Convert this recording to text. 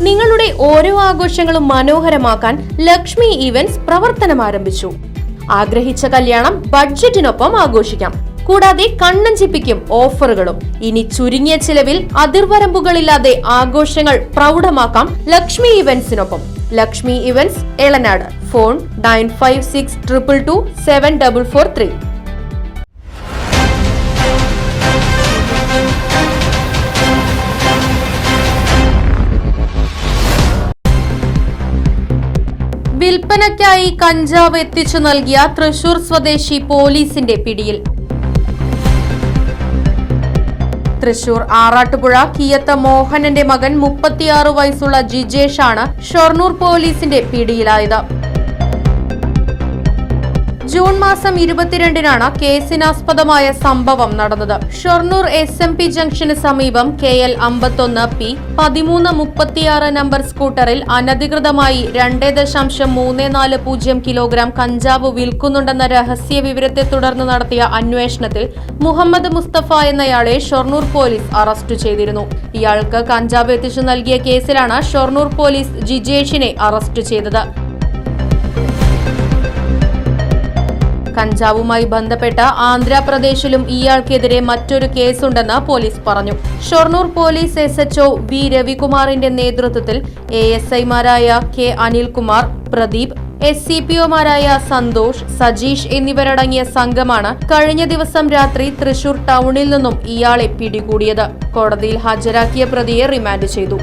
നിങ്ങളുടെ ഓരോ ആഘോഷങ്ങളും മനോഹരമാക്കാൻ ലക്ഷ്മി ഇവന്റ്സ് പ്രവർത്തനം ആരംഭിച്ചു. ആഗ്രഹിച്ച കല്യാണം ബഡ്ജറ്റിനൊപ്പം ആഘോഷിക്കാം. കൂടാതെ കണ്ണഞ്ചിപ്പിക്കും ഓഫറുകളും. ഇനി ചുരുങ്ങിയ ചിലവിൽ അതിർവരമ്പുകളില്ലാതെ ആഘോഷങ്ങൾ പ്രൗഢമാക്കാം ലക്ഷ്മി ഇവന്റ്സിനൊപ്പം. ലക്ഷ്മി ഇവന്റ്സ് എളനാട്. ഫോൺ 9562227443. വിൽപ്പനയ്ക്കായി കഞ്ചാവ് എത്തിച്ചു നൽകിയ തൃശൂർ സ്വദേശി പോലീസിന്റെ പിടിയിൽ. തൃശൂർ ആറാട്ടുപുഴ കിയത്ത മോഹനന്റെ മകൻ 36 വയസ്സുള്ള ജിജേഷ് ആണ് ഷൊർണൂർ പോലീസിന്റെ പിടിയിലായത്. ജൂൺ മാസം 22-നാണ് കേസിനാസ്പദമായ സംഭവം നടന്നത്. ഷൊർണൂർ SMP ജംഗ്ഷന് സമീപം KL 51P 1336 നമ്പർ സ്കൂട്ടറിൽ അനധികൃതമായി 2.340 കിലോഗ്രാം കഞ്ചാവ് വിൽക്കുന്നുണ്ടെന്ന രഹസ്യ വിവരത്തെ തുടർന്ന് നടത്തിയ അന്വേഷണത്തിൽ മുഹമ്മദ് മുസ്തഫ എന്നയാളെ ഷൊർണൂർ പോലീസ് അറസ്റ്റ് ചെയ്തിരുന്നു. ഇയാൾക്ക് കഞ്ചാവ് എത്തിച്ചു നൽകിയ കേസിലാണ് ഷൊർണൂർ പോലീസ് ജിജേഷിനെ അറസ്റ്റ് ചെയ്തത്. കഞ്ചാവുമായി ബന്ധപ്പെട്ട ആന്ധ്രാപ്രദേശിലും ഇയാൾക്കെതിരെ മറ്റൊരു കേസുണ്ടെന്ന് പോലീസ് പറഞ്ഞു. ഷൊർണൂർ പോലീസ് SHO V രവികുമാറിന്റെ നേതൃത്വത്തിൽ ASIമാരായ K അനിൽകുമാർ, പ്രദീപ്, SCPOമാരായ സന്തോഷ്, സജീഷ് എന്നിവരടങ്ങിയ സംഘമാണ് കഴിഞ്ഞ ദിവസം രാത്രി തൃശൂർ ടൗണിൽ നിന്നും ഇയാളെ പിടികൂടിയത്. കോടതിയിൽ ഹാജരാക്കിയ പ്രതിയെ റിമാൻഡ് ചെയ്തു.